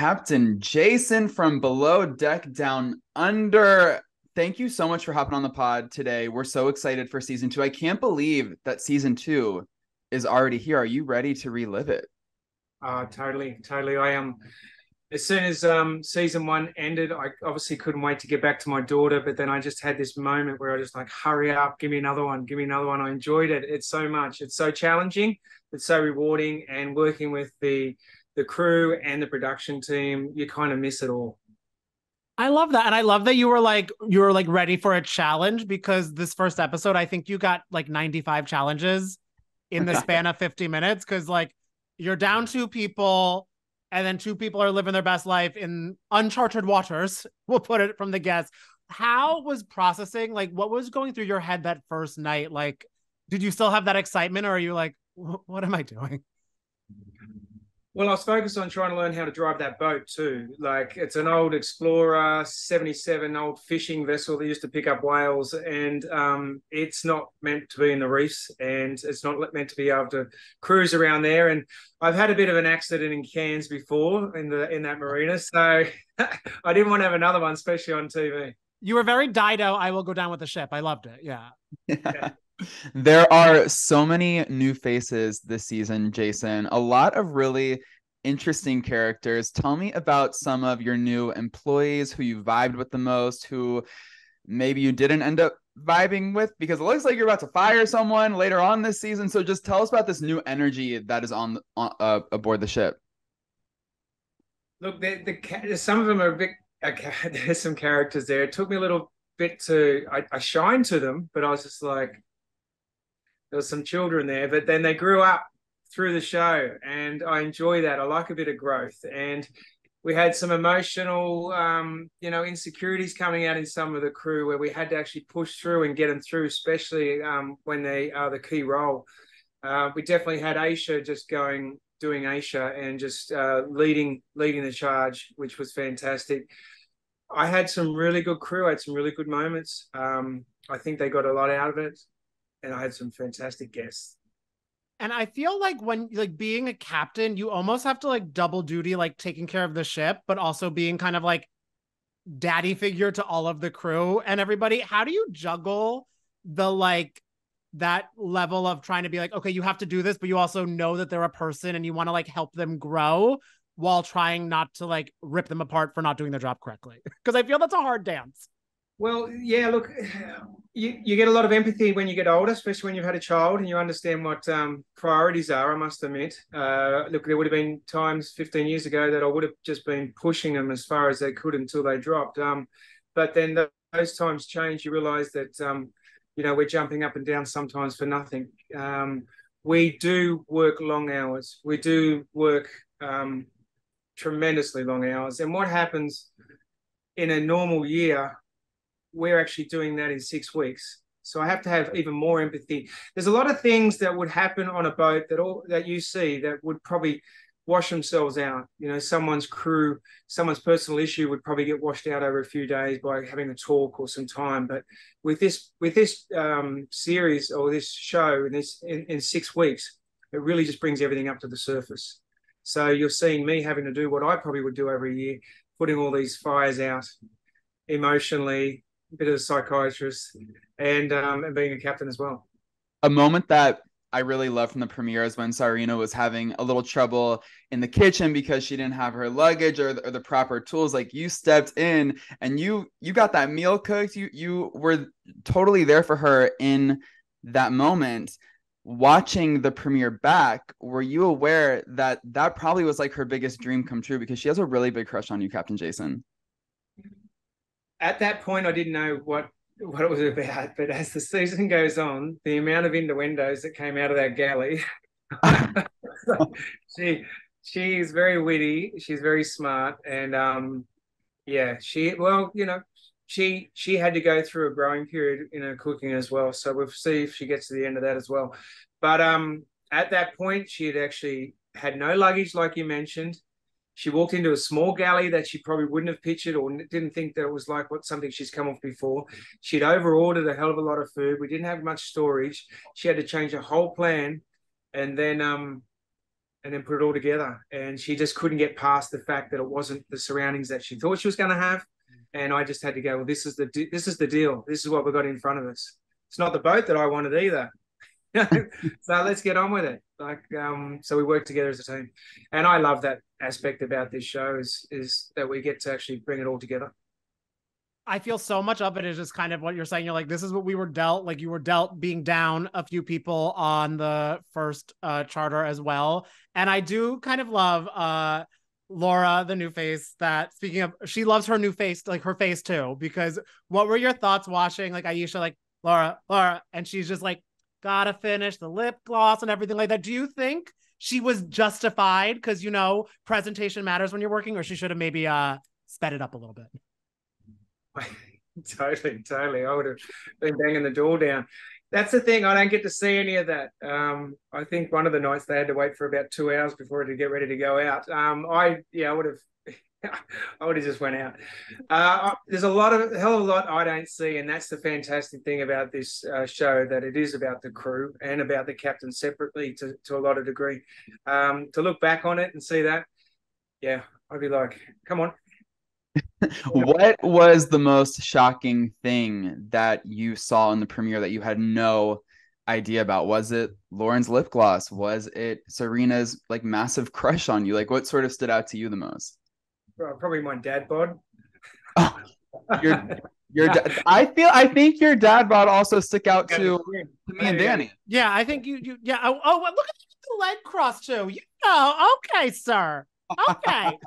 Captain Jason from Below Deck Down Under. Thank you so much for hopping on the pod today. We're so excited for season two. I can't believe that season two is already here. Are you ready to relive it? Totally. I am. As soon as season one ended, I obviously couldn't wait to get back to my daughter. But then I just had this moment where I just like, hurry up, give me another one, give me another one. I enjoyed it. It's so much. It's so challenging. It's so rewarding, and working with the crew and the production team, you kind of miss it all. I love that. And I love that you were like ready for a challenge, because this first episode, I think you got like 95 challenges in the span of 50 minutes. Cause like you're down two people, and then two people are living their best life in uncharted waters. We'll put it from the guests. How was processing? Like, what was going through your head that first night? Like, did you still have that excitement, or are you like, what am I doing? Well, I was focused on trying to learn how to drive that boat too. Like, it's an old Explorer 77 old fishing vessel that used to pick up whales, and it's not meant to be in the reefs, and it's not meant to be able to cruise around there. And I've had a bit of an accident in Cairns before in that marina, so I didn't want to have another one, especially on TV. You were very Dido. I will go down with the ship. I loved it. Yeah. Yeah. There are so many new faces this season, Jason. A lot of really interesting characters. Tell me about some of your new employees who you vibed with the most, who maybe you didn't end up vibing with, because it looks like you're about to fire someone later on this season. So just tell us about this new energy that is on aboard the ship. Look, some of them are a bit. There's some characters there. It took me a little bit I shined to them, but I was just like, there was some children there, but then they grew up through the show, and I enjoy that. I like a bit of growth, and we had some emotional, insecurities coming out in some of the crew, where we had to actually push through and get them through, especially when they are the key role. We definitely had Aesha doing Aesha, and just leading the charge, which was fantastic. I had some really good crew. I had some really good moments. I think they got a lot out of it, and I had some fantastic guests. And I feel like when like being a captain, you almost have to like double duty, like taking care of the ship, but also being kind of like daddy figure to all of the crew and everybody. How do you juggle the like that level of trying to be like, okay, you have to do this, but you also know that they're a person and you want to like help them grow while trying not to like rip them apart for not doing their job correctly? Because I feel that's a hard dance. Well, yeah, look, you get a lot of empathy when you get older, especially when you've had a child and you understand what priorities are, I must admit. Look, there would have been times 15 years ago that I would have just been pushing them as far as they could until they dropped. But then those times change. You realise that, we're jumping up and down sometimes for nothing. We do work long hours. We do work tremendously long hours. And what happens in a normal year, we're actually doing that in 6 weeks. So I have to have even more empathy. There's a lot of things that would happen on a boat that you see that would probably wash themselves out. Someone's personal issue would probably get washed out over a few days by having a talk or some time. But with this series or this show in 6 weeks, it really just brings everything up to the surface. So you're seeing me having to do what I probably would do every year, putting all these fires out emotionally, a bit of a psychiatrist, and being a captain as well. A moment that I really loved from the premiere is when Sarina was having a little trouble in the kitchen because she didn't have her luggage or the proper tools. Like, you stepped in and you got that meal cooked. You were totally there for her in that moment. Watching the premiere back, were you aware that probably was like her biggest dream come true, because she has a really big crush on you, Captain Jason? At that point, I didn't know what it was about, but as the season goes on, the amount of innuendos that came out of that galley, she is very witty, she's very smart, and she had to go through a growing period in her cooking as well. So we'll see if she gets to the end of that as well. But at that point, she had actually had no luggage, like you mentioned. She walked into a small galley that she probably wouldn't have pictured or didn't think that it was like something she's come off before. She'd over-ordered a hell of a lot of food. We didn't have much storage. She had to change her whole plan. And then and then put it all together. And she just couldn't get past the fact that it wasn't the surroundings that she thought she was going to have. And I just had to go, well, this is the deal. This is what we've got in front of us. It's not the boat that I wanted either. So let's get on with it. So we work together as a team. And I love that aspect about this show is that we get to actually bring it all together. I feel so much of it is just kind of what you're saying. You're like, this is what we were dealt. Like you were dealt being down a few people on the first charter as well. And I do kind of love Laura, the new face, that speaking of, she loves her new face, like her face too, because what were your thoughts watching like Aesha, like Laura, and she's just like, gotta finish the lip gloss and everything like that. Do you think she was justified? Because, you know, presentation matters when you're working, or she should have maybe sped it up a little bit? Totally. I would have been banging the door down. That's the thing. I don't get to see any of that. I think one of the nights they had to wait for about 2 hours before to get ready to go out. I would have just went out. There's a hell of a lot I don't see, and that's the fantastic thing about this show, that it is about the crew and about the captain separately to a lot of degree. To look back on it and see that, yeah, I'd be like, come on. What was the most shocking thing that you saw in the premiere that you had no idea about? Was it Lauren's lip gloss? Was it Serena's like massive crush on you? Like what sort of stood out to you the most? Probably my dad bod. Oh, I think your dad bod also stuck out to me and Danny. Yeah, I think you yeah. Oh, look at the leg cross too. You know, okay, sir. Okay.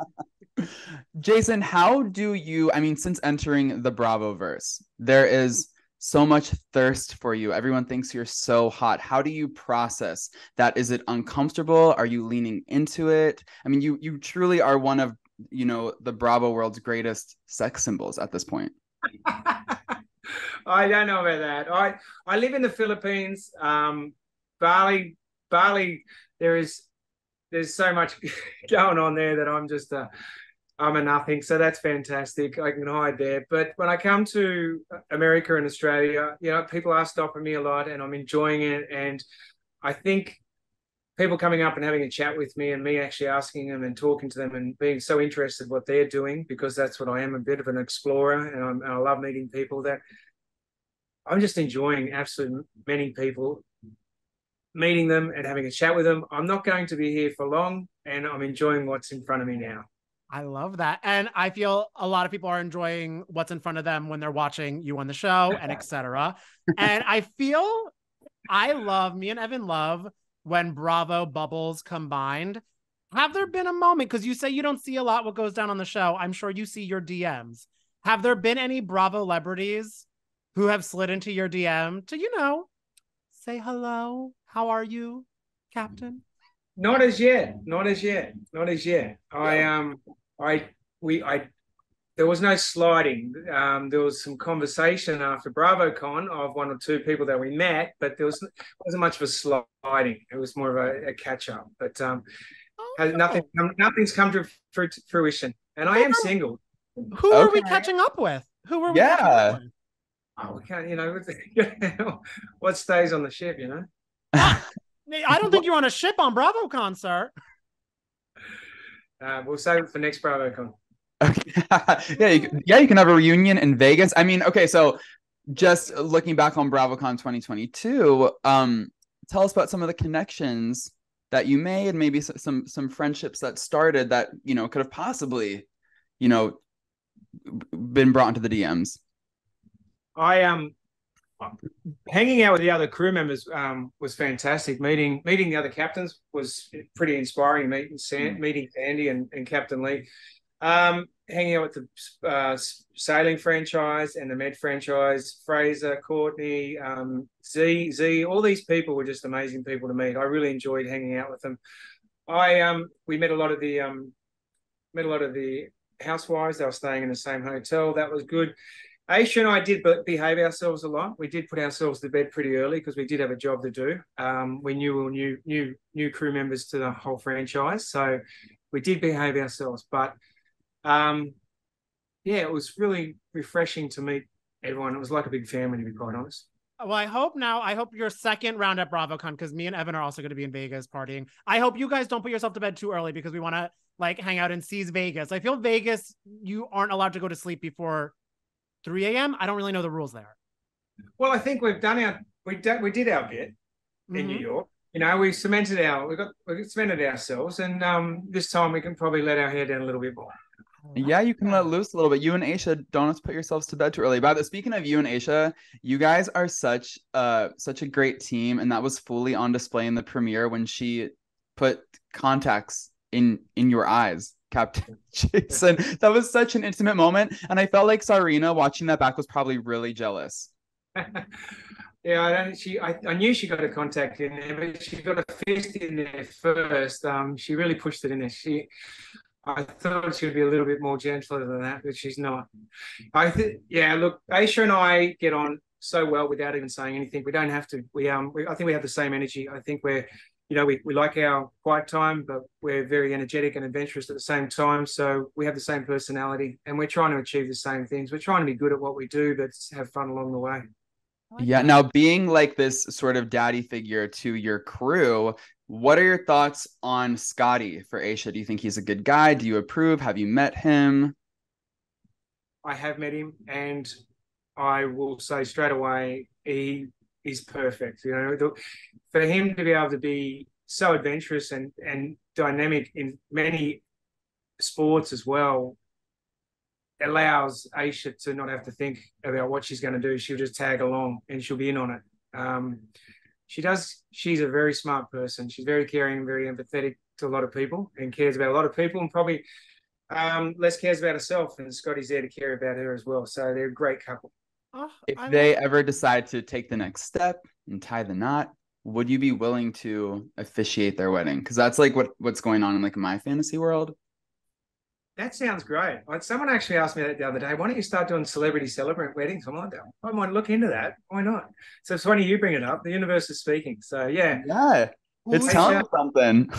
Jason, how do you, I mean, since entering the Bravoverse, there is so much thirst for you. Everyone thinks you're so hot. How do you process that? Is it uncomfortable? Are you leaning into it? I mean, you truly are one of, you know, the Bravo world's greatest sex symbols at this point. I don't know about that. I live in the Philippines. Bali, there's so much going on there that I'm a nothing. So that's fantastic. I can hide there. But when I come to America and Australia, you know, people are stopping me a lot and I'm enjoying it. And I think people coming up and having a chat with me and me actually asking them and talking to them and being so interested what they're doing, because that's what I am, a bit of an explorer. And I love meeting people. That I'm just enjoying absolutely meeting people, meeting them and having a chat with them. I'm not going to be here for long, and I'm enjoying what's in front of me now. I love that. And I feel a lot of people are enjoying what's in front of them when they're watching you on the show and etc. And I feel me and Evan love when Bravo bubbles combined. Have there been a moment, because you say you don't see a lot what goes down on the show. I'm sure you see your DMs. Have there been any Bravo celebrities who have slid into your DM to, you know, say hello? How are you, Captain? Not as yet. There was no sliding. There was some conversation after BravoCon of one or two people that we met, but there wasn't much of a sliding. It was more of a catch up. But nothing's come to fruition, and I am single. Who are we catching up with? Who are we? Catching up with? Oh, we can't. You know, what stays on the ship? You know. I don't think you're on a ship on BravoCon, sir. We'll save it for next BravoCon. Okay. You can have a reunion in Vegas. I mean, okay, so just looking back on BravoCon 2022, tell us about some of the connections that you made, maybe some friendships that started that, you know, could have possibly, you know, been brought into the DMs. Hanging out with the other crew members was fantastic. Meeting the other captains was pretty inspiring. Meeting Sandy and Captain Lee. Hanging out with the sailing franchise and the Med franchise, Fraser, Courtney, Z, all these people were just amazing people to meet. I really enjoyed hanging out with them. We met a lot of the housewives. They were staying in the same hotel. That was good. Aesha and I did behave ourselves a lot. We did put ourselves to bed pretty early because we did have a job to do. We knew new crew members to the whole franchise, so we did behave ourselves. But it was really refreshing to meet everyone. It was like a big family, to be quite honest. Well, I hope your second round at BravoCon, because me and Evan are also going to be in Vegas partying. I hope you guys don't put yourself to bed too early because we want to like hang out and seize Vegas. I feel Vegas, you aren't allowed to go to sleep before 3 a.m. I don't really know the rules there. Well, I think we've done we did our bit in New York. You know, we cemented ourselves, and this time we can probably let our hair down a little bit more. Yeah, you can let loose a little bit. You and Aesha don't have to put yourselves to bed too early. But speaking of you and Aesha, you guys are such a great team, and that was fully on display in the premiere when she put contacts in your eyes, Captain Jason. That was such an intimate moment, and I felt like Sarina watching that back was probably really jealous. Yeah, I knew she got a contact in there, but she got a fist in there first. She really pushed it in there. I thought she would be a little bit more gentler than that, but she's not. Yeah, look, Aesha and I get on so well without even saying anything. We don't have to. I think we have the same energy. I think we like our quiet time, but we're very energetic and adventurous at the same time. So we have the same personality, and we're trying to achieve the same things. We're trying to be good at what we do, but have fun along the way. Yeah, now being like this sort of daddy figure to your crew, what are your thoughts on Scotty for Aesha? Do you think he's a good guy? Do you approve? Have you met him? I have met him, and I will say straight away, he is perfect. You know, for him to be able to be so adventurous and dynamic in many sports as well allows Aesha to not have to think about what she's going to do. She'll just tag along and she'll be in on it. She's a very smart person. She's very caring and very empathetic to a lot of people and cares about a lot of people, and probably less cares about herself. And Scotty's there to care about her as well. So they're a great couple. If they ever decide to take the next step and tie the knot, would you be willing to officiate their wedding? Because that's like what's going on in like my fantasy world. That sounds great. Someone actually asked me that the other day. Why don't you start doing celebrity celebrant weddings? I'm like, I might look into that. Why not? So it's funny you bring it up. The universe is speaking. So yeah. Yeah. It's telling me something.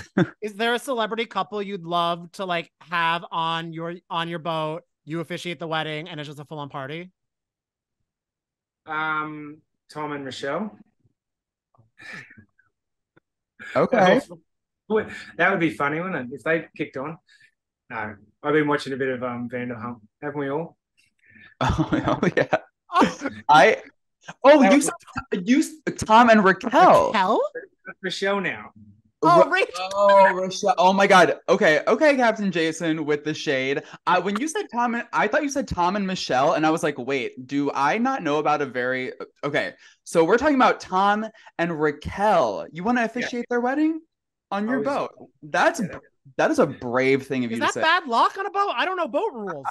Is there a celebrity couple you'd love to like have on your boat? You officiate the wedding and it's just a full-on party? Tom and Michelle. Okay. That would be funny, wouldn't it? If they kicked on. No, I've been watching a bit of Vanderpump. Haven't we all? Oh yeah. You Tom and Raquel. Rochelle now. Oh, Rachel. Oh, Rochelle. Oh my God. Okay, Captain Jason with the shade. When you said Tom, I thought you said Tom and Michelle, and I was like, wait, do I not know about a very okay? So we're talking about Tom and Raquel. You want to officiate their wedding on your boat? That is a brave thing of you to say. Is that bad luck on a boat? I don't know boat rules.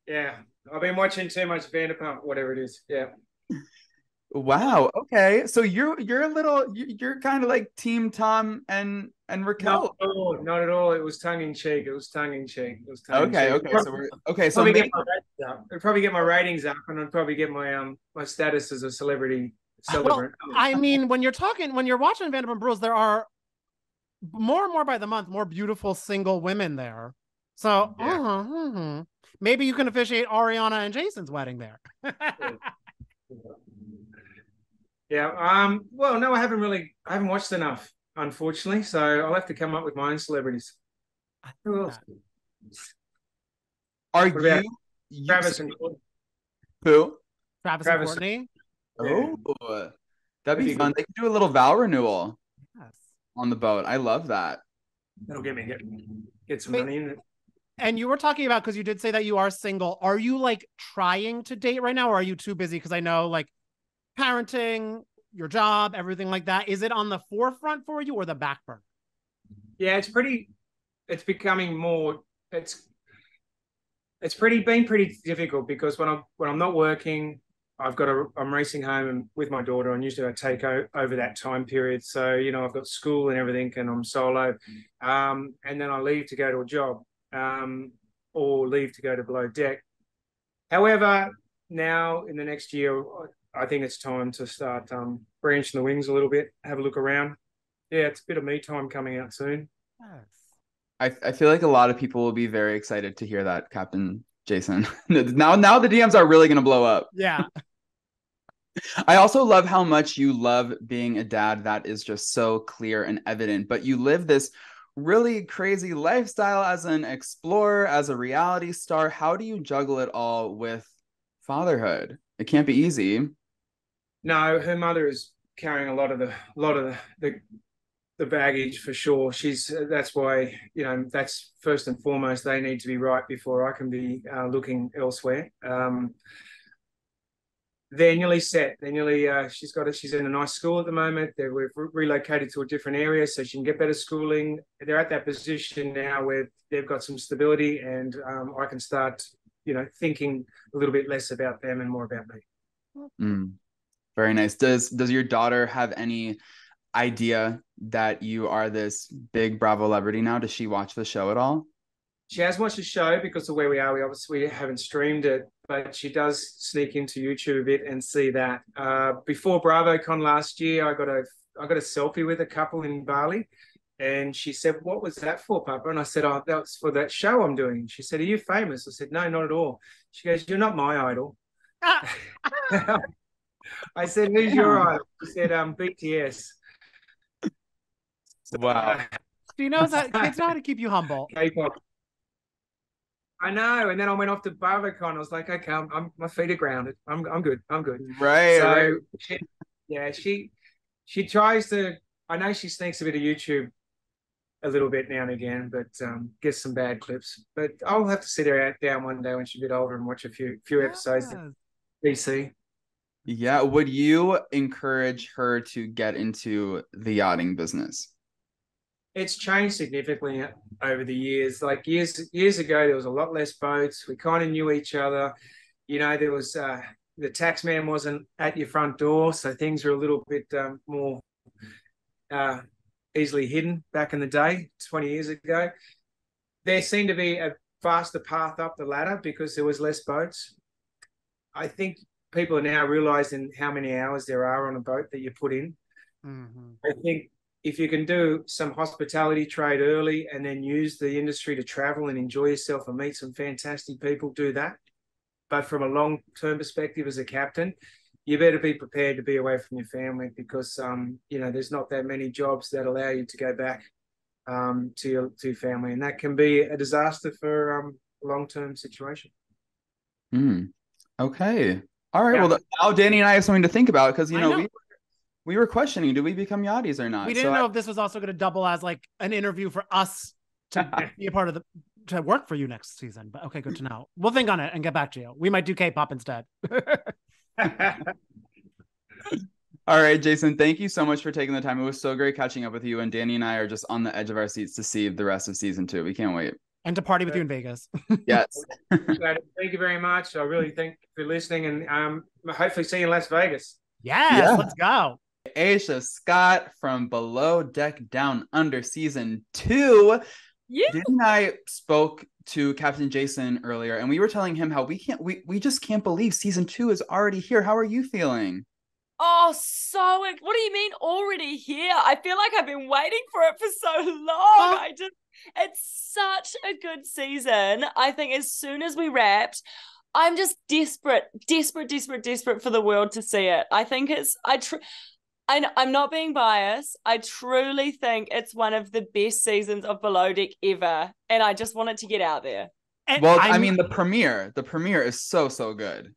Yeah, I've been watching too much Vanderpump, whatever it is. Yeah. Wow. Okay. So you're kind of like Team Tom and Raquel. No, not at all. It was tongue in cheek. Okay. So maybe I'd probably get my ratings up, and I'd probably get my my status as a celebrity celebrant. Well, I mean, when you're watching Vanderpump Rules, there are more and more by the month, more beautiful single women there. So maybe you can officiate Ariana and Jason's wedding there. Yeah. Well, no, I haven't watched enough, unfortunately. So I'll have to come up with my own celebrities. Who else? Are you Travis and Courtney? Who? Travis and Courtney. Oh, that'd be fun. They could do a little vow renewal. Yes. On the boat. I love that. That'll get some money in it. And you were talking about, because you did say that you are single. Are you like trying to date right now, or are you too busy? Because I know like parenting, your job, everything like that. Is it on the forefront for you or the back burner? Yeah, it's becoming more. It's been pretty difficult because when I'm not working, I'm racing home and with my daughter, and usually I take over that time period. So, you know, I've got school and everything, and I'm solo. And then I leave to go to a job, or leave to go to below deck. However, now in the next year, I think it's time to start branching the wings a little bit, have a look around. Yeah, it's a bit of me time coming out soon. I feel like a lot of people will be very excited to hear that, Captain Jason. Now the DMs are really going to blow up. Yeah. I also love how much you love being a dad. That is just so clear and evident. But you live this really crazy lifestyle as an explorer, as a reality star. How do you juggle it all with fatherhood? It can't be easy. No, her mother is carrying a lot of the baggage for sure. That's why, that's first and foremost. They need to be right before I can be looking elsewhere. They're nearly set. They're nearly. She's in a nice school at the moment. We've relocated to a different area so she can get better schooling. They're at that position now where they've got some stability, and I can start, thinking a little bit less about them and more about me. Very nice. Does your daughter have any idea that you are this big Bravo celebrity now? Does she watch the show at all? She has watched the show because of where we are. We obviously haven't streamed it, but she does sneak into YouTube a bit and see that. Before BravoCon last year, I got a selfie with a couple in Bali, and she said, "What was that for, Papa?" And I said, "Oh, that was for that show I'm doing." She said, "Are you famous?" I said, "No, not at all." She goes, "You're not my idol." I said, "Who's your idol?" She said, "BTS." So, Wow. She knows how kids know how to keep you humble. K-pop. I know. And then I went off to BravoCon. I was like, okay, my feet are grounded. I'm good. I'm good. Right. So right. she tries to. I know she sneaks a bit of YouTube a little bit now and again, but gets some bad clips. But I'll have to sit her down one day when she's a bit older and watch a few episodes of BC. Yeah. Would you encourage her to get into the yachting business? It's changed significantly over the years. Like years ago, there was a lot less boats. We kind of knew each other. There was the tax man wasn't at your front door, so things were a little bit more easily hidden back in the day, 20 years ago. There seemed to be a faster path up the ladder because there was less boats. I think people are now realizing how many hours there are on a boat that you put in. Mm-hmm. I think if you can do some hospitality trade early and then use the industry to travel and enjoy yourself and meet some fantastic people, do that. But from a long-term perspective as a captain, you better be prepared to be away from your family because, there's not that many jobs that allow you to go back to your family. And that can be a disaster for a long-term situation. Okay. All right. Yeah. Well, now Danny and I have something to think about because, we were questioning, do we become yachties or not? We didn't know if this was also going to double as like an interview for us to be a part of to work for you next season. But okay, good to know. We'll think on it and get back to you. We might do K-pop instead. All right, Jason, thank you so much for taking the time. It was so great catching up with you. And Danny and I are just on the edge of our seats to see the rest of season 2. We can't wait. And to party with you in Vegas. Yes. Thank you very much. I really thank you for listening and hopefully see you in Las Vegas. Yes, let's go. Aesha Scott from Below Deck Down Under season 2. Yeah. Danny and I spoke to Captain Jason earlier, and we were telling him how we just can't believe season 2 is already here. How are you feeling? Oh, what do you mean already here? I feel like I've been waiting for it for so long. It's such a good season. I think as soon as we wrapped, I'm just desperate for the world to see it. I think I'm not being biased. I truly think it's one of the best seasons of Below Deck ever. And I just want it to get out there. Well, I mean, the premiere is so good.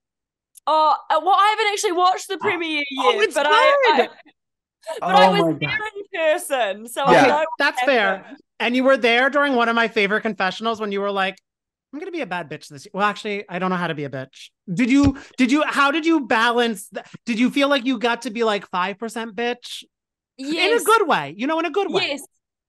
Oh, well, I haven't actually watched the premiere yet. But I was there in person. So I know that's fair. And you were there during one of my favorite confessionals when you were like, I'm going to be a bad bitch this year. Well, actually, I don't know how to be a bitch. How did you balance? Did you feel like you got to be like 5% bitch? Yes. In a good way, in a good way.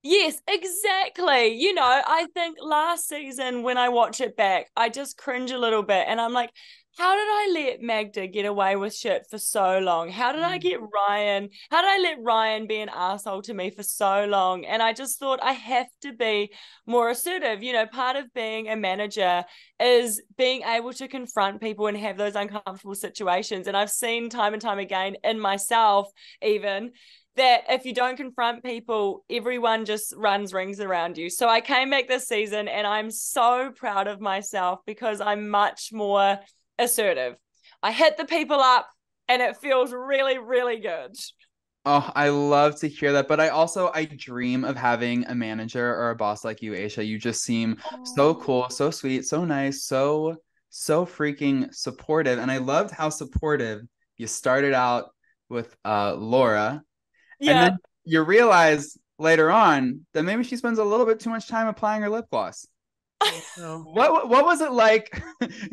Yes, exactly. I think last season when I watch it back, I just cringe a little bit and I'm like, how did I let Magda get away with shit for so long? How did I let Ryan be an asshole to me for so long? And I just thought I have to be more assertive. Part of being a manager is being able to confront people and have those uncomfortable situations. And I've seen time and time again in myself even that if you don't confront people, everyone just runs rings around you. So I came back this season and I'm so proud of myself because I'm much more assertive. I hit the people up and it feels really, really good. Oh, I love to hear that. But I dream of having a manager or a boss like you, Aesha. You just seem so cool, so sweet, so nice, so freaking supportive. And I loved how supportive you started out with Laura. And Yeah. then you realize later on that maybe she spends a little bit too much time applying her lip gloss. What was it like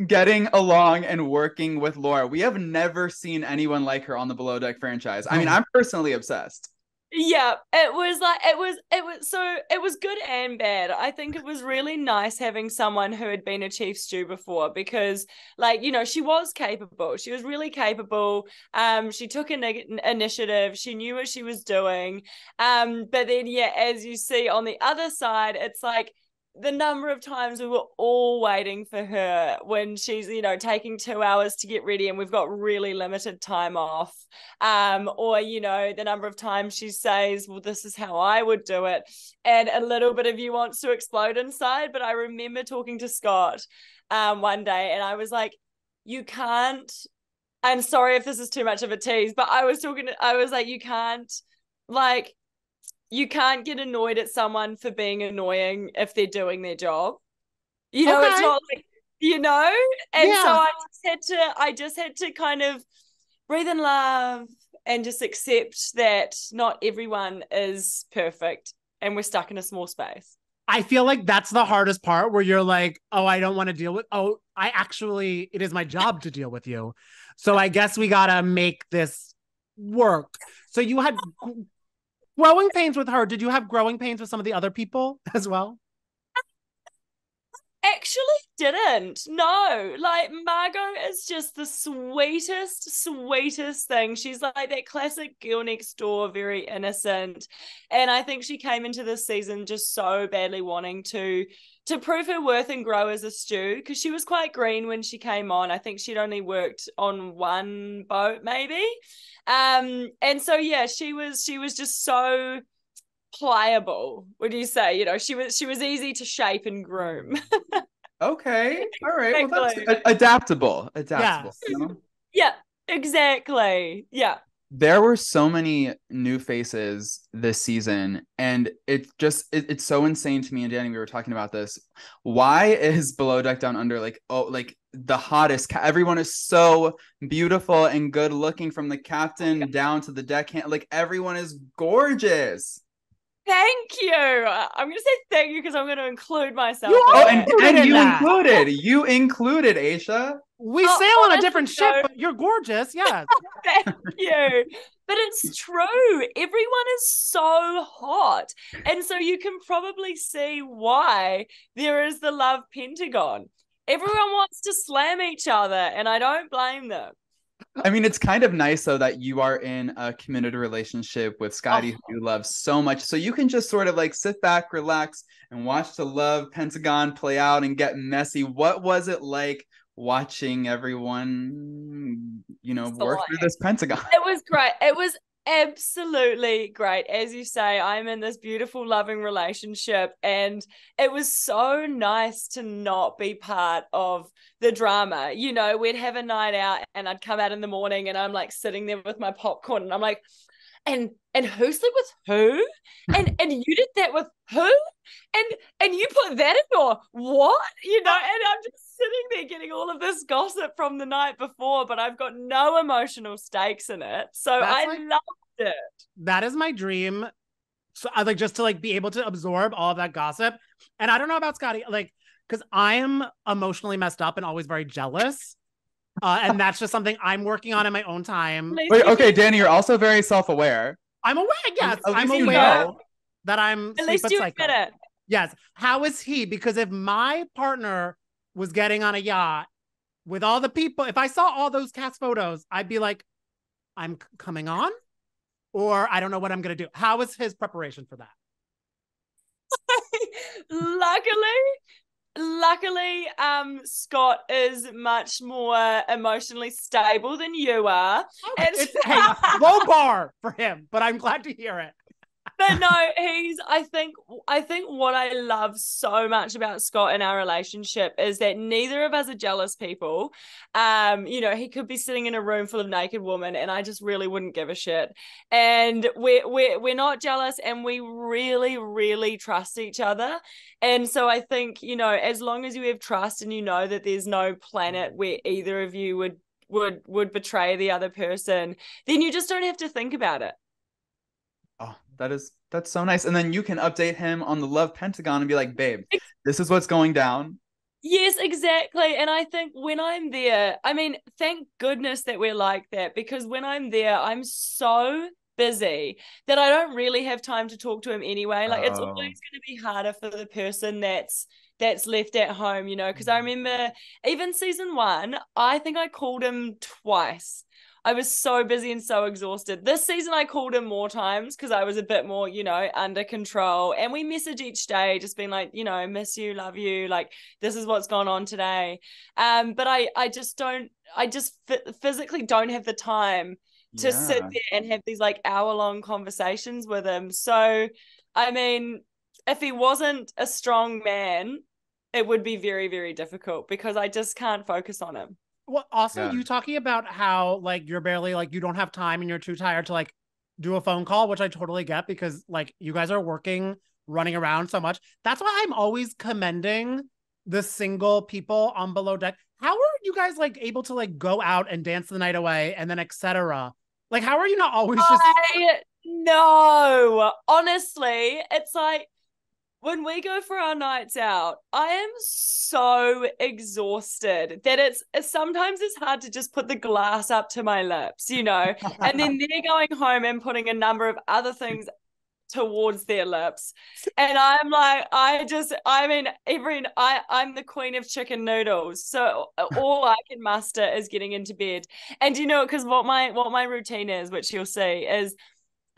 getting along and working with Laura? We have never seen anyone like her on the Below Deck franchise. I mean, I'm personally obsessed. Yeah, it was good and bad. I think it was really nice having someone who had been a chief stew before, because like, you know, she was capable. She was really capable. She took an initiative. She knew what she was doing. But then, yeah, as you see on the other side, it's like the number of times we were all waiting for her when she's, you know, taking 2 hours to get ready and we've got really limited time off. Or, you know, the number of times she says, well, this is how I would do it. And a little bit of you wants to explode inside. But I remember talking to Scott one day and I was like, you can't, I'm sorry if this is too much of a tease, but I was like, you can't get annoyed at someone for being annoying if they're doing their job. You know, It's not like, you know? And so I just had to kind of breathe in love and just accept that not everyone is perfect and we're stuck in a small space. I feel like that's the hardest part, where you're like, oh, I don't want to deal with, it is my job to deal with you. So I guess we got to make this work. So you had growing pains with her. Did you have growing pains with some of the other people as well? Actually didn't. No. Like, Margot is just the sweetest thing. She's like that classic girl next door, very innocent. And I think she came into this season just so badly wanting to prove her worth and grow as a stew, because she was quite green when she came on. I think she'd only worked on one boat maybe. And so yeah, she was just so pliable. Would you say? You know, she was easy to shape and groom. Okay, all right. Exactly. Well, that's adaptable. Yes. You know? Yeah, exactly. Yeah. There were so many new faces this season, and it's so insane to me and Danny. We were talking about this. Why is Below Deck Down Under like the hottest? Everyone is so beautiful and good looking, from the captain down to the deckhand. Like, everyone is gorgeous. Thank you. I'm going to say thank you because I'm going to include myself. You included Aesha. We sail on a different ship, but you're gorgeous. Yes. Thank you. But it's true. Everyone is so hot. And so you can probably see why there is the love pentagon. Everyone wants to slam each other, and I don't blame them. I mean, it's kind of nice, though, that you are in a committed relationship with Scotty, who you love so much. So you can just sort of like sit back, relax, and watch the love pentagon play out and get messy. What was it like watching everyone, you know, work through this pentagon? It was great. It was absolutely great. As you say, I'm in this beautiful, loving relationship, and it was so nice to not be part of the drama. You know, we'd have a night out and I'd come out in the morning and I'm like sitting there with my popcorn and I'm like, and who slept with who? And you did that with who? And you put that in your what? You know, and I'm just sitting there getting all of this gossip from the night before, but I've got no emotional stakes in it. So I loved it. That is my dream. So I like just to like be able to absorb all of that gossip. And I don't know about Scotty, like, because I am emotionally messed up and always very jealous. And that's just something I'm working on in my own time. Wait, okay, Danny, you're also very self-aware. I'm aware, yes. I'm aware that I'm at least you admit it. Yes. How is he? Because if my partner was getting on a yacht with all the people, if I saw all those cast photos, I'd be like, I'm coming on, or I don't know what I'm going to do. How is his preparation for that? Luckily, Scott is much more emotionally stable than you are. Okay. It's a low bar for him, but I'm glad to hear it. But no, I think what I love so much about Scott in our relationship is that neither of us are jealous people. He could be sitting in a room full of naked women and I just really wouldn't give a shit. And we're not jealous, and we really, really trust each other. And so I think, as long as you have trust and you know that there's no planet where either of you would betray the other person, then you just don't have to think about it. Oh, that's so nice. And then you can update him on the love pentagon and be like, babe, this is what's going down. Yes, exactly. And I think when I'm there, I mean, thank goodness that we're like that, because when I'm there, I'm so busy that I don't really have time to talk to him anyway. Like, it's always going to be harder for the person that's left at home, because I remember even season 1, I think I called him twice. I was so busy and so exhausted. This season, I called him more times because I was a bit more, under control. And we message each day, just being like, miss you, love you. Like, this is what's gone on today. But I just physically don't have the time to sit there and have these like hour-long conversations with him. So, I mean, if he wasn't a strong man, it would be very, very difficult because I just can't focus on him. Well, also you talking about how like you're barely like you don't have time and you're too tired to like do a phone call, which I totally get because like you guys are working, running around so much. That's why I'm always commending the single people on Below Deck. How are you guys like able to like go out and dance the night away and then etc.? Like, how are you not always just? No, honestly, it's like, when we go for our nights out, I am so exhausted that it's sometimes it's hard to just put the glass up to my lips, and then they're going home and putting a number of other things towards their lips. And I'm like, I'm the queen of chicken noodles. So all I can muster is getting into bed. And because what my routine is, which you'll see, is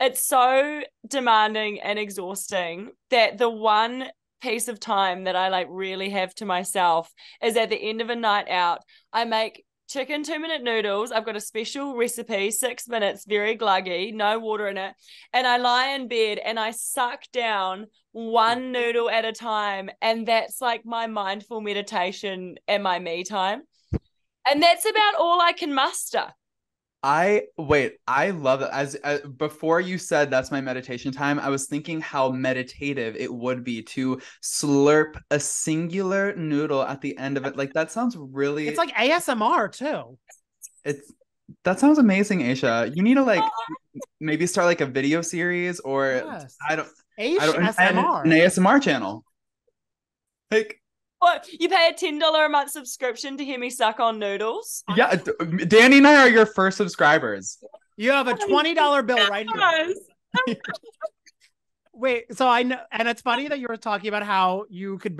it's so demanding and exhausting that the one piece of time that I like really have to myself is at the end of a night out. I make chicken 2-minute noodles. I've got a special recipe, 6 minutes, very gluggy, no water in it. And I lie in bed and I suck down one noodle at a time. And that's like my mindful meditation and my me time. And that's about all I can muster. I love it. As before you said that's my meditation time, I was thinking how meditative it would be to slurp a singular noodle at the end of it. Like, that sounds really, it's like ASMR too. That sounds amazing, Aesha. You need to like maybe start like a video series or an ASMR channel. Like, what, you pay a $10 a month subscription to hear me suck on noodles? Yeah, Danny and I are your first subscribers. You have a $20 bill right here. Wait, so I know, and it's funny that you were talking about how you could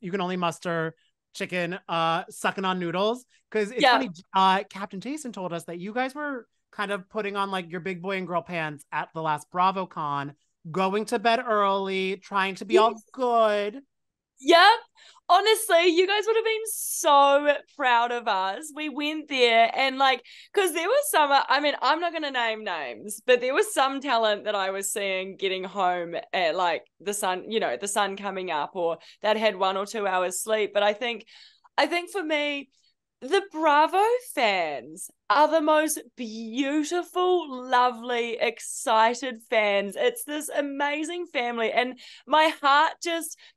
you can only muster chicken sucking on noodles, because it's funny. Captain Jason told us that you guys were kind of putting on like your big boy and girl pants at the last BravoCon, going to bed early, trying to be all good. Yep. Honestly, you guys would have been so proud of us. We went there and like, because there was some, I mean, I'm not going to name names, but there was some talent that I was seeing getting home at like the sun coming up, or that had 1 or 2 hours sleep. But I think for me, the Bravo fans are the most beautiful, lovely, excited fans. It's this amazing family. And my heart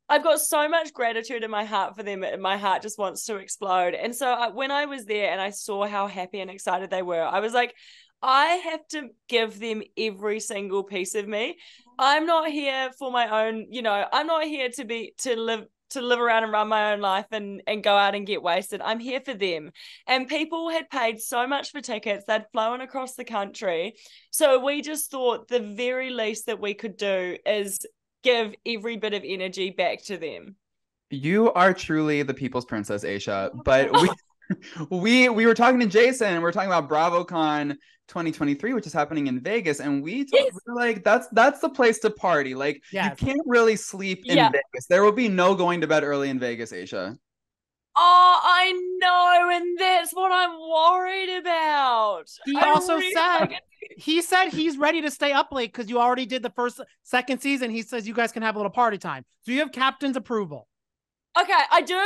I've got so much gratitude in my heart for them. And my heart just wants to explode. And so when I was there and I saw how happy and excited they were, I was like, I have to give them every single piece of me. I'm not here for my own, I'm not here to live around and run my own life and go out and get wasted. I'm here for them. And people had paid so much for tickets. They'd flown across the country. So we just thought the very least that we could do is give every bit of energy back to them. You are truly the people's princess, Aesha. But we were talking to Jason, and we're talking about BravoCon 2023, which is happening in Vegas, and we're like, that's the place to party. Like, you can't really sleep in Vegas. There will be no going to bed early in Vegas, Aesha. Oh, I know, and that's what I'm worried about. He also said he said he's ready to stay up late because you already did the second season. He says you guys can have a little party time. So you have Captain's approval. Okay, I do.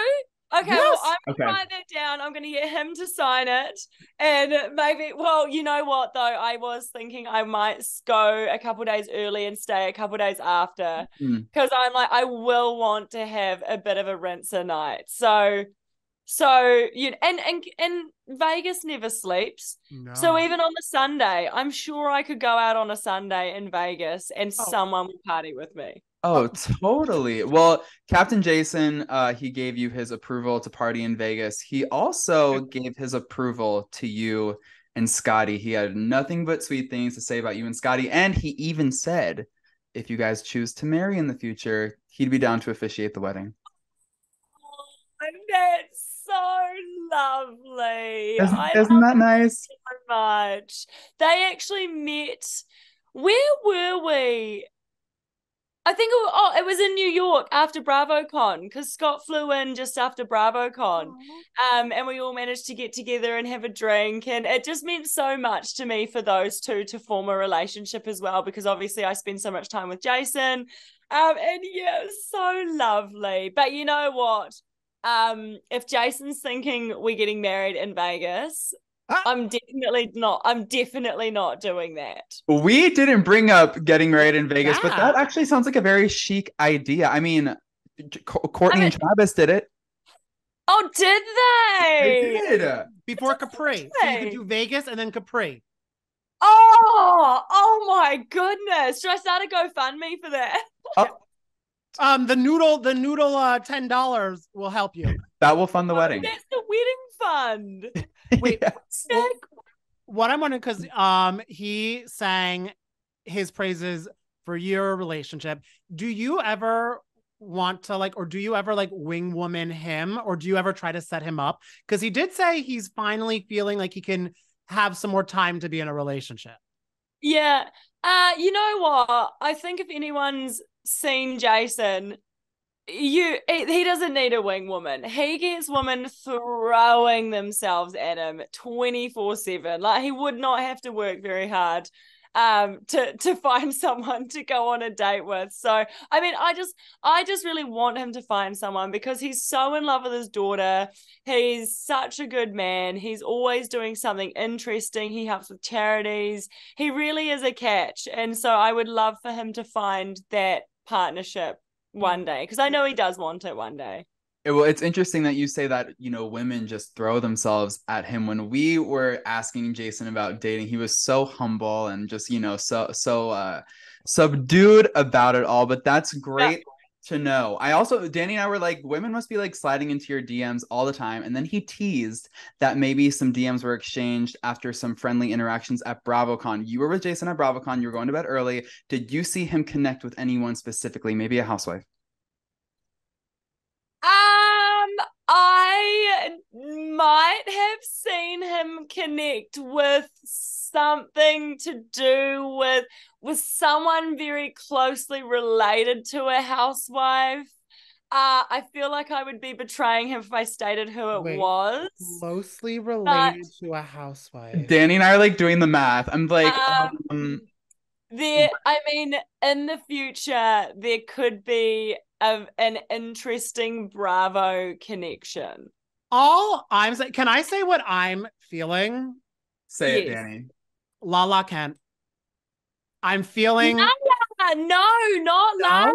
Okay, Yes. well, I'm going to Okay. write that down. I'm going to get him to sign it. And maybe, well, you know what, though? I was thinking I might go a couple days early and stay a couple days after. Because I'm like, I will want to have a bit of a rinser night. So you and Vegas never sleeps. No. So even on the Sunday, I'm sure I could go out on a Sunday in Vegas and someone would party with me. Oh, totally. Well, Captain Jason, he gave you his approval to party in Vegas. He also gave his approval to you and Scotty. He had nothing but sweet things to say about you and Scotty. And he even said, if you guys choose to marry in the future, he'd be down to officiate the wedding. Oh, that's so lovely. Isn't that nice? So much. They actually met. Where were we? I think it was in New York after BravoCon because Scott flew in just after BravoCon. And we all managed to get together and have a drink, and it just meant so much to me for those two to form a relationship as well, because obviously I spend so much time with Jason. And yeah, so lovely. But you know what? If Jason's thinking we're getting married in Vegas, I'm definitely not doing that. We didn't bring up getting married in Vegas, but that actually sounds like a very chic idea. I mean, Courtney and Travis did it. Oh, did they? They did. Before Capri. So you could do Vegas and then Capri. Oh my goodness. Should I start a GoFundMe for that? The noodle $10 will help you. That will fund the wedding. That's the wedding fund. Wait, Yes. what I'm wondering, because he sang his praises for your relationship. Do you ever want to or do you ever wing woman him, or do you ever try to set him up? Because he did say he's finally feeling like he can have some more time to be in a relationship. Yeah. You know what? I think if anyone's seen Jason, he doesn't need a wing woman. He gets women throwing themselves at him 24/7. Like, he would not have to work very hard to find someone to go on a date with. So I mean, I just really want him to find someone because he's so in love with his daughter. He's such a good man. He's always doing something interesting. He helps with charities. He really is a catch. And so I would love for him to find that partnership one day, because I know he does want it one day. Well, it's interesting that you say that, women just throw themselves at him. When we were asking Jason about dating, he was so humble and just, so subdued about it all. But that's great to know. Danny and I were like, women must be sliding into your DMs all the time. And then he teased that maybe some DMs were exchanged after some friendly interactions at BravoCon. You were with Jason at BravoCon. You were going to bed early. Did you see him connect with anyone specifically? Maybe a housewife? I might have seen him connect with something to do with someone very closely related to a housewife. I feel like I would be betraying him if I stated who it was. Closely related to a housewife. Danny and I are doing the math. I'm in the future, there could be an interesting Bravo connection. All I'm saying, can I say what I'm feeling? Say it, Danny. Lala Kent. I'm feeling. No, not Lala.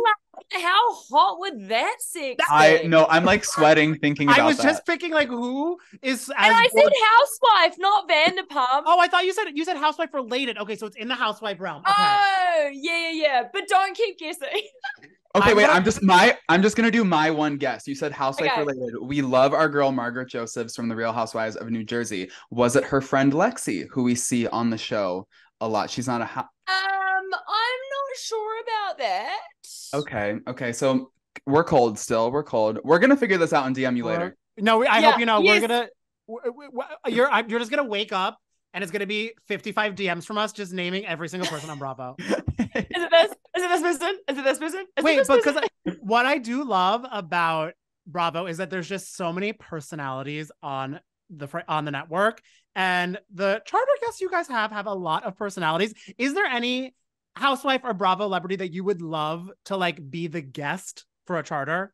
How hot would that sex be? I'm sweating thinking about that. I was just picking who is. And I said housewife, not Vanderpump. Oh, I thought you said housewife related. Okay, so it's in the housewife realm. Okay. Oh, yeah. But don't keep guessing. Okay, wait. I'm just gonna do my one guess. You said housewife related. We love our girl Margaret Josephs from The Real Housewives of New Jersey. Was it her friend Lexi, who we see on the show a lot? She's not a. I'm not sure about that. Okay. So we're cold still. We're cold. We're gonna figure this out and DM you later. No, I hope you know. Yes. You're just gonna wake up and it's gonna be 55 DMs from us just naming every single person on Bravo. Is it this? Is it this person? Is it this person? Wait, because what I do love about Bravo is that there's just so many personalities on on the network. And the charter guests you guys have a lot of personalities. Is there any housewife or Bravo celebrity that you would love to like be the guest for a charter?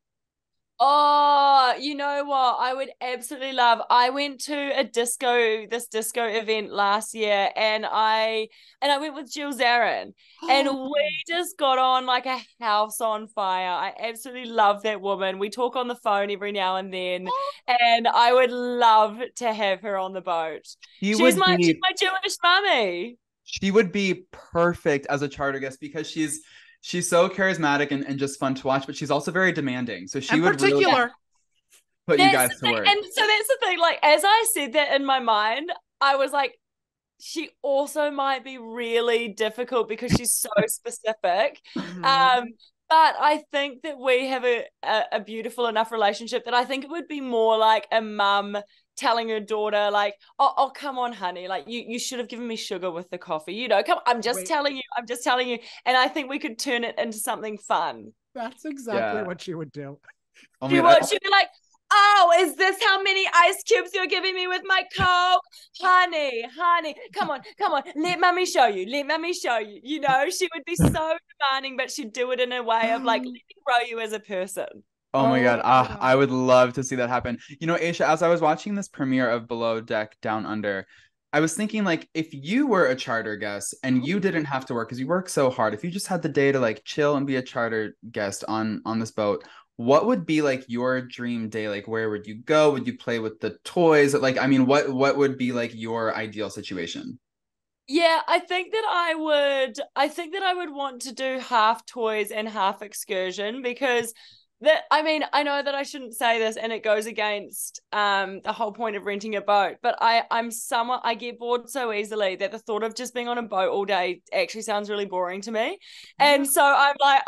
Oh, you know what? I would absolutely love. I went to this disco event last year, and I went with Jill Zarin, and we just got on like a house on fire. I absolutely love that woman. We talk on the phone every now and then, and I would love to have her on the boat. She's my Jewish mummy. She would be perfect as a charter guest because she's so charismatic and just fun to watch, but she's also very demanding. So she would really put you guys to work. And so that's the thing. Like, as I said that in my mind, I was like, she also might be really difficult because she's so specific. But I think that we have a beautiful enough relationship that I think it would be more like a mum telling her daughter, like, oh, come on, honey, like you should have given me sugar with the coffee, you know, come, I'm just telling you. And I think we could turn it into something fun. That's exactly what she would do. She'd be like, oh, is this how many ice cubes you're giving me with my Coke? Honey, come on. Let mommy show you. You know, she would be so demanding, but she'd do it in a way of like, let me grow you as a person. Oh my God. I would love to see that happen. You know, Aesha, as I was watching this premiere of Below Deck Down Under, I was thinking, like, if you were a charter guest and you didn't have to work because you work so hard, if you just had the day to like chill and be a charter guest on this boat, what would be like your dream day? Like, where would you go? Would you play with the toys? Like, I mean, what would be like your ideal situation? Yeah, I think that I would want to do half toys and half excursion, because I know that I shouldn't say this and it goes against the whole point of renting a boat, but I get bored so easily that the thought of just being on a boat all day actually sounds really boring to me. And so I'm like,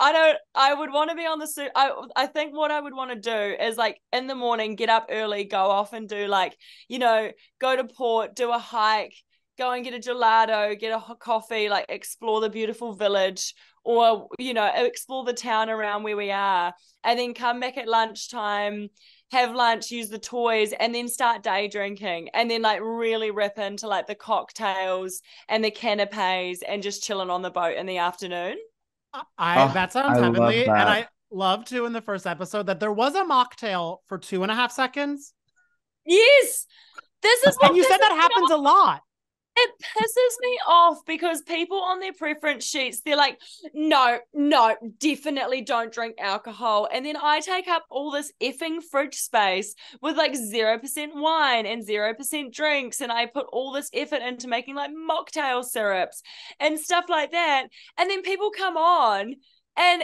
I would want to be on the I think what I would want to do is like in the morning, get up early, go off and do like, you know, go to port, do a hike, go and get a gelato, get a coffee, like explore the beautiful village, or, you know, explore the town around where we are, and then come back at lunchtime, have lunch, use the toys, and then start day drinking, and then like really rip into like the cocktails and the canapes and just chilling on the boat in the afternoon. That sounds heavenly. And I love too in the first episode that there was a mocktail for 2.5 seconds. Yes. This is what and you said that happens a lot. It pisses me off because people on their preference sheets, they're like, no, definitely don't drink alcohol. And then I take up all this effing fridge space with like 0% wine and 0% drinks. And I put all this effort into making like mocktail syrups and stuff like that. And then people come on and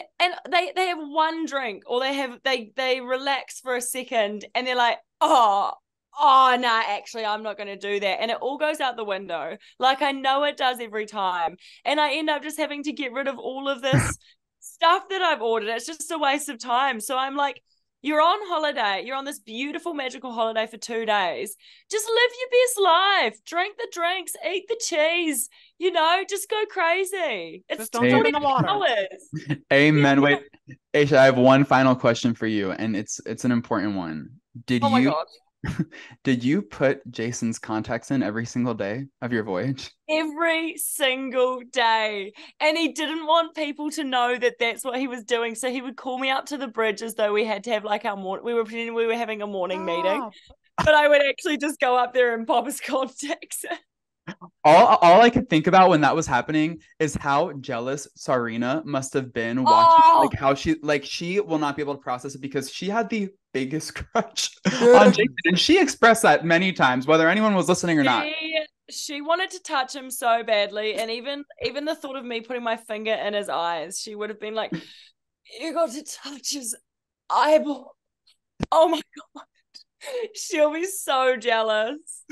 they have one drink, or they relax for a second and they're like, oh, no, actually, I'm not going to do that. And it all goes out the window. Like I know it does every time. And I end up just having to get rid of all of this stuff that I've ordered. It's just a waste of time. So I'm like, you're on holiday. You're on this beautiful, magical holiday for 2 days. Just live your best life. Drink the drinks, eat the cheese, you know, just go crazy. It's just don't jump in the water. Amen. Wait, Aesha, I have one final question for you, and it's an important one. Oh my God. Did you put Jason's contacts in every single day of your voyage? Every single day. And he didn't want people to know that that's what he was doing. So he would call me up to the bridge as though we had to have like we were pretending we were having a morning meeting. But I would actually just go up there and pop his contacts in. All I could think about when that was happening is how jealous Sarina must have been watching, like how she will not be able to process it because she had the biggest crush on Jason, and she expressed that many times, whether anyone was listening or not. She wanted to touch him so badly, and even the thought of me putting my finger in his eyes, she would have been like, "You got to touch his eyeball." Oh my God. She'll be so jealous.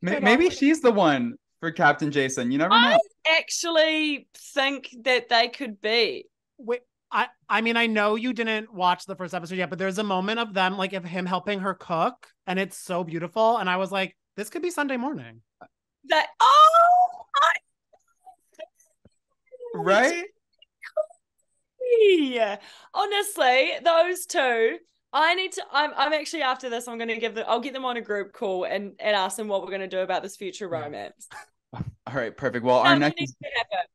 Maybe she's the one for Captain Jason. You never know. I actually think that they could be. Wait, I mean, I know you didn't watch the first episode yet, but there's a moment of them, like of him helping her cook, and it's so beautiful. And I was like, this could be Sunday morning. Right? Yeah. Honestly, those two, I'm actually after this. I'll get them on a group call and ask them what we're gonna do about this future romance. All right, perfect. Well, our Something next needs is to happen.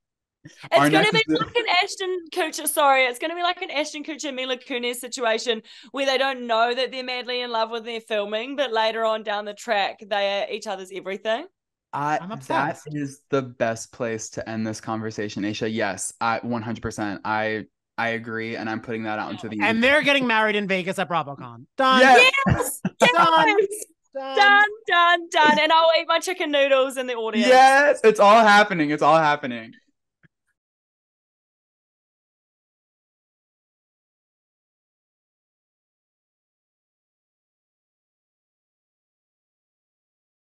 our It's gonna next be is like an Ashton Kutcher. Sorry, it's gonna be like an Ashton Kutcher Mila Kunis situation where they don't know that they're madly in love when they're filming, but later on down the track, they are each other's everything. I'm that obsessed. is the best place to end this conversation, Aisha. Yes, I 100%. I agree, and I'm putting that out into the And they're getting married in Vegas at BravoCon. Done. yes. Yes, Done. yes, Done. done. And I'll eat my chicken noodles in the audience. Yes, it's all happening. It's all happening.